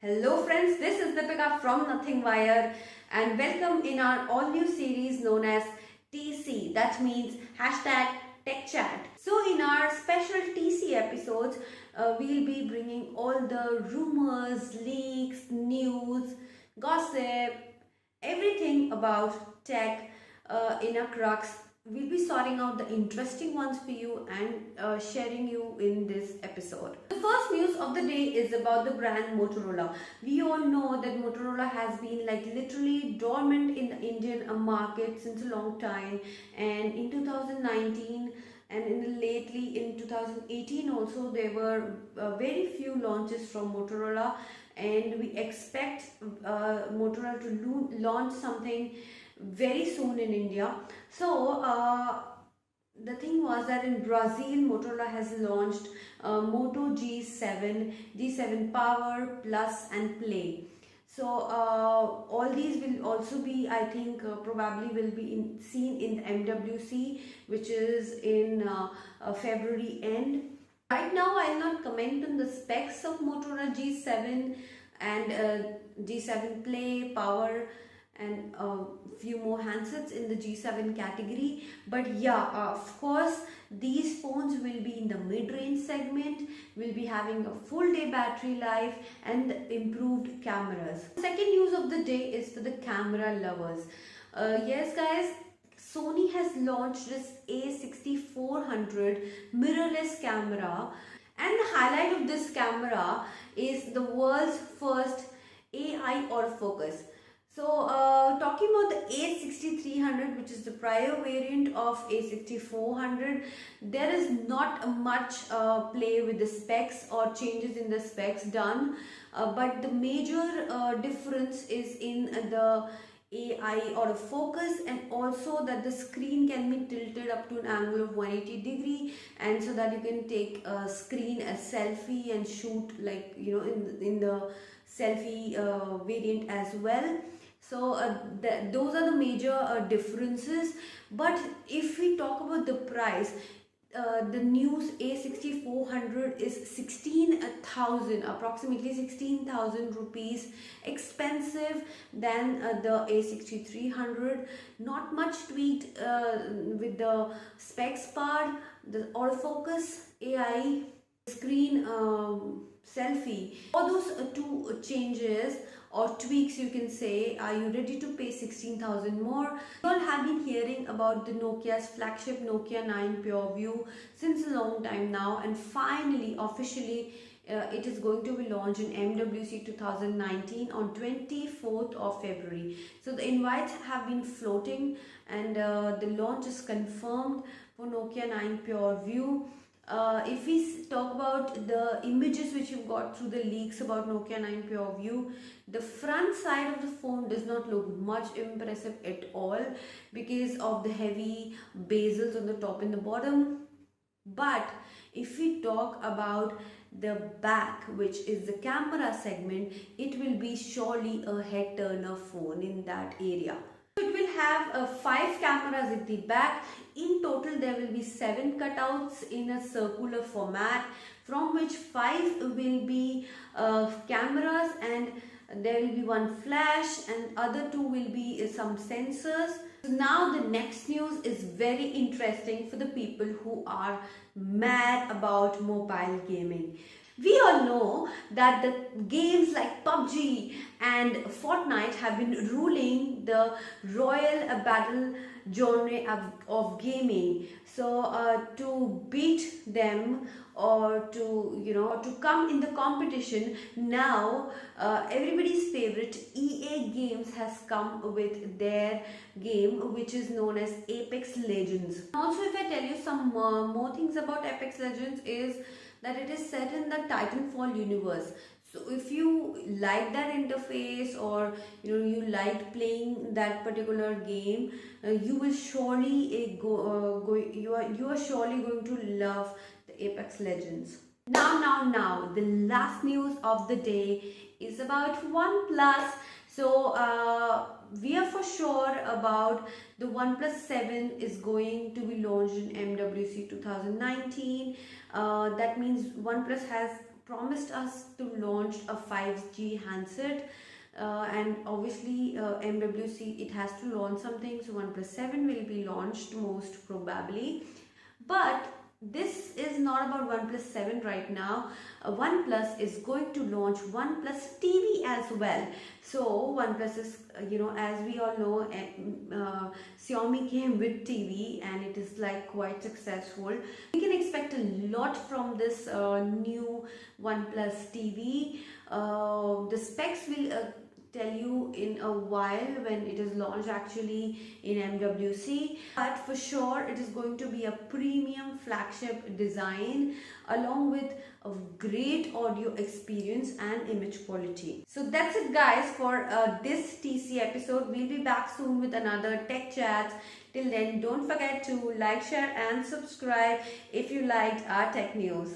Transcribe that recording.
Hello friends, this is Deepika from Nothing Wire and welcome in our all new series known as TC, that means hashtag Tech Chat. So in our special TC episodes, we'll be bringing all the rumors, leaks, news, gossip, everything about tech in a crux. We'll be sorting out the interesting ones for you and sharing you in this episode. The first news of the day is about the brand Motorola. We all know that Motorola has been like literally dormant in the Indian market since a long time, and in 2019 and lately in 2018 also there were very few launches from Motorola, and we expect Motorola to launch something very soon in India. So the thing was that in Brazil, Motorola has launched Moto G7 Power, Plus and Play. So all these will also be, I think, probably will be seen in the MWC, which is in February end. Right now, I'll not comment on the specs of Motorola G7 and G7 Play, Power, and a few more handsets in the G7 category. But yeah, of course, these phones will be in the mid-range segment, will be having a full day battery life and improved cameras. The second news of the day is for the camera lovers. Yes guys, Sony has launched this A6400 mirrorless camera, and the highlight of this camera is the world's first AI autofocus. So talking about the A6300, which is the prior variant of A6400, there is not much play with the specs or changes in the specs done, but the major difference is in the AI autofocus, and also that the screen can be tilted up to an angle of 180 degree, and so that you can take a screen a selfie and shoot, like, you know, in the selfie variant as well. So those are the major differences. But if we talk about the price, the new A6400 is 16,000, approximately 16,000 rupees expensive than the A6300. Not much tweaked with the specs part, the autofocus, AI, screen selfie. All those two changes or tweaks, you can say. Are you ready to pay 16,000 more? You all have been hearing about the Nokia's flagship Nokia 9 Pureview since a long time now, and finally officially it is going to be launched in MWC 2019 on 24th of February. So the invites have been floating, and the launch is confirmed for Nokia 9 Pureview. If we talk about the images which you've got through the leaks about Nokia 9 Pureview, the front side of the phone does not look much impressive at all because of the heavy bezels on the top and the bottom. But if we talk about the back, which is the camera segment, it will be surely a head turner phone in that area. It will have 5 cameras at the back. In total, there will be 7 cutouts in a circular format, from which 5 will be cameras, and there will be 1 flash, and other 2 will be some sensors. So now the next news is very interesting for the people who are mad about mobile gaming. We all know that the games like PUBG and Fortnite have been ruling the royal battle genre of gaming. So to beat them, or to come in the competition, now everybody's favorite EA Games has come with their game, which is known as Apex Legends. Also, if I tell you some more things about Apex Legends, is that it is set in the Titanfall universe. So if you like that interface, or you liked playing that particular game, you will surely you are surely going to love the Apex Legends. Now the last news of the day is about OnePlus. So we are for sure about the Oneplus 7 is going to be launched in MWC 2019. That means OnePlus has promised us to launch a 5G handset. And obviously MWC, it has to launch something, so OnePlus 7 will be launched most probably. But this is not about OnePlus 7 right now. OnePlus is going to launch OnePlus TV as well. So OnePlus is, as we all know, Xiaomi came with TV and it is like quite successful. We can expect a lot from this new OnePlus TV. The specs will tell you in a while when it is launched actually in MWC, but for sure it is going to be a premium flagship design along with a great audio experience and image quality. So that's it guys for this TC episode. We'll be back soon with another tech chat. Till then, don't forget to like, share and subscribe if you liked our tech news.